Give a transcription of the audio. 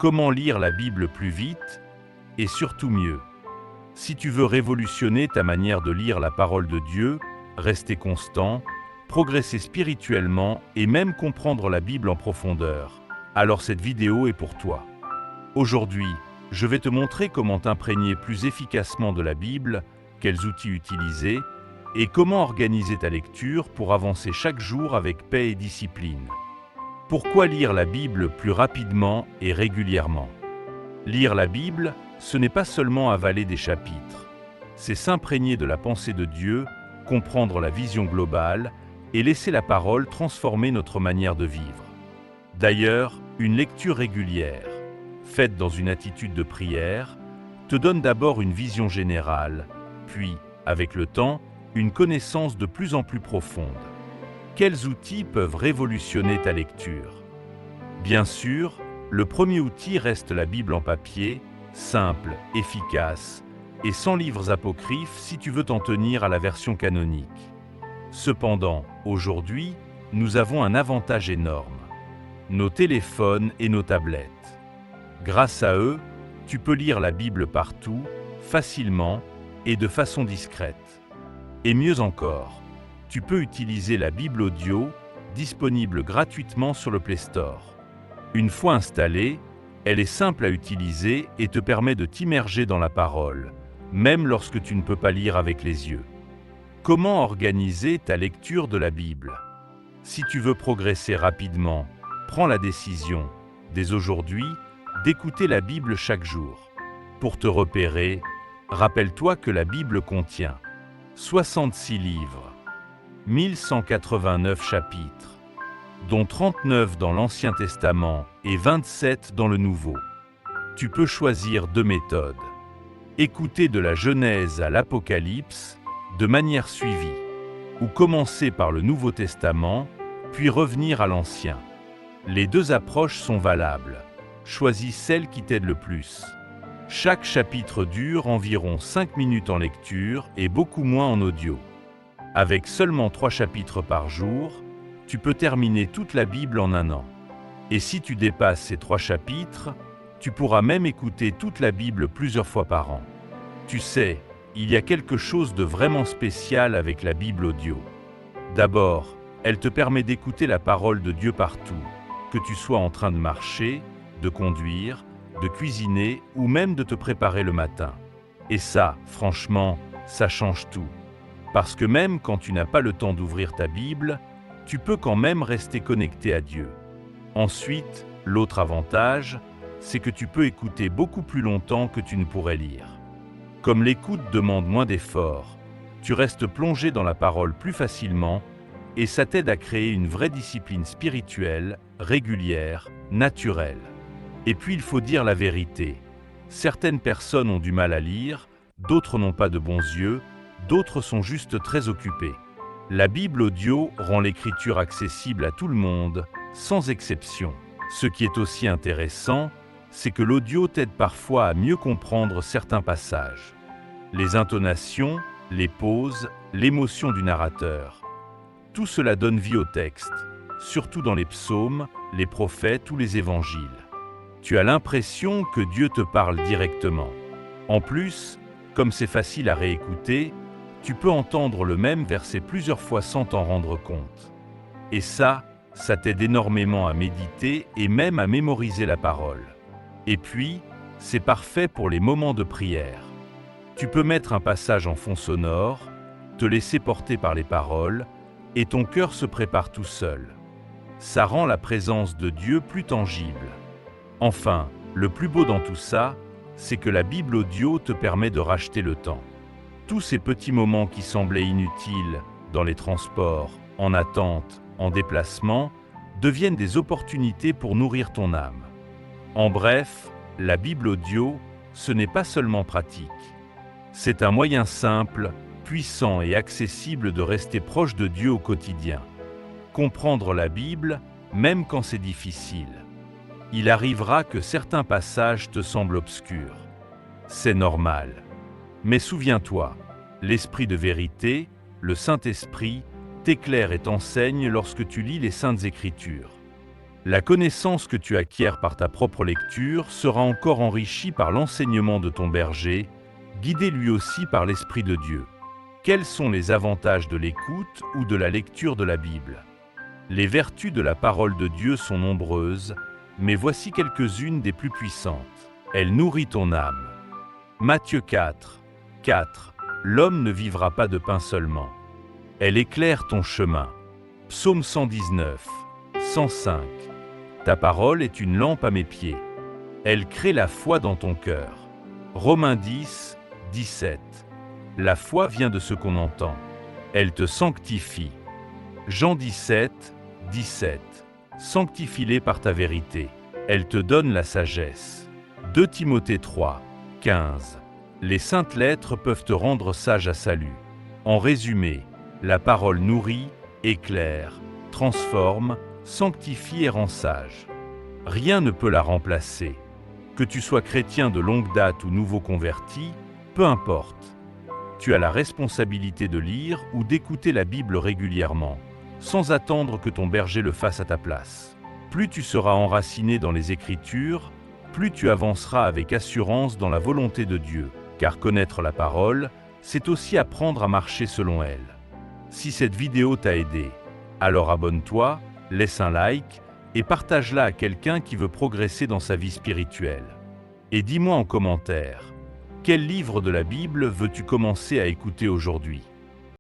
Comment lire la Bible plus vite et surtout mieux? Si tu veux révolutionner ta manière de lire la parole de Dieu, rester constant, progresser spirituellement et même comprendre la Bible en profondeur, alors cette vidéo est pour toi. Aujourd'hui, je vais te montrer comment t'imprégner plus efficacement de la Bible, quels outils utiliser et comment organiser ta lecture pour avancer chaque jour avec paix et discipline. Pourquoi lire la Bible plus rapidement et régulièrement? Lire la Bible, ce n'est pas seulement avaler des chapitres. C'est s'imprégner de la pensée de Dieu, comprendre la vision globale et laisser la parole transformer notre manière de vivre. D'ailleurs, une lecture régulière, faite dans une attitude de prière, te donne d'abord une vision générale, puis, avec le temps, une connaissance de plus en plus profonde. Quels outils peuvent révolutionner ta lecture? Bien sûr, le premier outil reste la Bible en papier, simple, efficace, et sans livres apocryphes si tu veux t'en tenir à la version canonique. Cependant, aujourd'hui, nous avons un avantage énorme: nos téléphones et nos tablettes. Grâce à eux, tu peux lire la Bible partout, facilement et de façon discrète. Et mieux encore, tu peux utiliser la Bible audio, disponible gratuitement sur le Play Store. Une fois installée, elle est simple à utiliser et te permet de t'immerger dans la parole, même lorsque tu ne peux pas lire avec les yeux. Comment organiser ta lecture de la Bible? Si tu veux progresser rapidement, prends la décision, dès aujourd'hui, d'écouter la Bible chaque jour. Pour te repérer, rappelle-toi que la Bible contient 66 livres, 1189 chapitres, dont 39 dans l'Ancien Testament et 27 dans le Nouveau. Tu peux choisir deux méthodes. Écouter de la Genèse à l'Apocalypse, de manière suivie, ou commencer par le Nouveau Testament, puis revenir à l'Ancien. Les deux approches sont valables. Choisis celle qui t'aide le plus. Chaque chapitre dure environ 5 minutes en lecture et beaucoup moins en audio. Avec seulement 3 chapitres par jour, tu peux terminer toute la Bible en un an. Et si tu dépasses ces 3 chapitres, tu pourras même écouter toute la Bible plusieurs fois par an. Tu sais, il y a quelque chose de vraiment spécial avec la Bible audio. D'abord, elle te permet d'écouter la parole de Dieu partout, que tu sois en train de marcher, de conduire, de cuisiner ou même de te préparer le matin. Et ça, franchement, ça change tout. Parce que même quand tu n'as pas le temps d'ouvrir ta Bible, tu peux quand même rester connecté à Dieu. Ensuite, l'autre avantage, c'est que tu peux écouter beaucoup plus longtemps que tu ne pourrais lire. Comme l'écoute demande moins d'efforts, tu restes plongé dans la parole plus facilement et ça t'aide à créer une vraie discipline spirituelle, régulière, naturelle. Et puis il faut dire la vérité. Certaines personnes ont du mal à lire, d'autres n'ont pas de bons yeux, d'autres sont juste très occupés. La Bible audio rend l'écriture accessible à tout le monde, sans exception. Ce qui est aussi intéressant, c'est que l'audio t'aide parfois à mieux comprendre certains passages. Les intonations, les pauses, l'émotion du narrateur. Tout cela donne vie au texte, surtout dans les psaumes, les prophètes ou les évangiles. Tu as l'impression que Dieu te parle directement. En plus, comme c'est facile à réécouter, tu peux entendre le même verset plusieurs fois sans t'en rendre compte. Et ça t'aide énormément à méditer et même à mémoriser la parole. Et puis, c'est parfait pour les moments de prière. Tu peux mettre un passage en fond sonore, te laisser porter par les paroles, et ton cœur se prépare tout seul. Ça rend la présence de Dieu plus tangible. Enfin, le plus beau dans tout ça, c'est que la Bible audio te permet de racheter le temps. Tous ces petits moments qui semblaient inutiles, dans les transports, en attente, en déplacement, deviennent des opportunités pour nourrir ton âme. En bref, la Bible audio, ce n'est pas seulement pratique. C'est un moyen simple, puissant et accessible de rester proche de Dieu au quotidien. Comprendre la Bible, même quand c'est difficile. Il arrivera que certains passages te semblent obscurs. C'est normal. Mais souviens-toi, l'Esprit de vérité, le Saint-Esprit, t'éclaire et t'enseigne lorsque tu lis les Saintes Écritures. La connaissance que tu acquiers par ta propre lecture sera encore enrichie par l'enseignement de ton berger, guidé lui aussi par l'Esprit de Dieu. Quels sont les avantages de l'écoute ou de la lecture de la Bible? Les vertus de la parole de Dieu sont nombreuses, mais voici quelques-unes des plus puissantes. Elle nourrit ton âme. Matthieu 4, 4. L'homme ne vivra pas de pain seulement. Elle éclaire ton chemin. Psaume 119, 105. Ta parole est une lampe à mes pieds. Elle crée la foi dans ton cœur. Romains 10, 17. La foi vient de ce qu'on entend. Elle te sanctifie. Jean 17, 17. Sanctifie-les par ta vérité. Elle te donne la sagesse. 2 Timothée 3, 15. Les saintes lettres peuvent te rendre sage à salut. En résumé, la parole nourrit, éclaire, transforme, sanctifie et rend sage. Rien ne peut la remplacer. Que tu sois chrétien de longue date ou nouveau converti, peu importe. Tu as la responsabilité de lire ou d'écouter la Bible régulièrement, sans attendre que ton berger le fasse à ta place. Plus tu seras enraciné dans les Écritures, plus tu avanceras avec assurance dans la volonté de Dieu, car connaître la parole, c'est aussi apprendre à marcher selon elle. Si cette vidéo t'a aidé, alors abonne-toi, laisse un like et partage-la à quelqu'un qui veut progresser dans sa vie spirituelle. Et dis-moi en commentaire, quel livre de la Bible veux-tu commencer à écouter aujourd'hui ?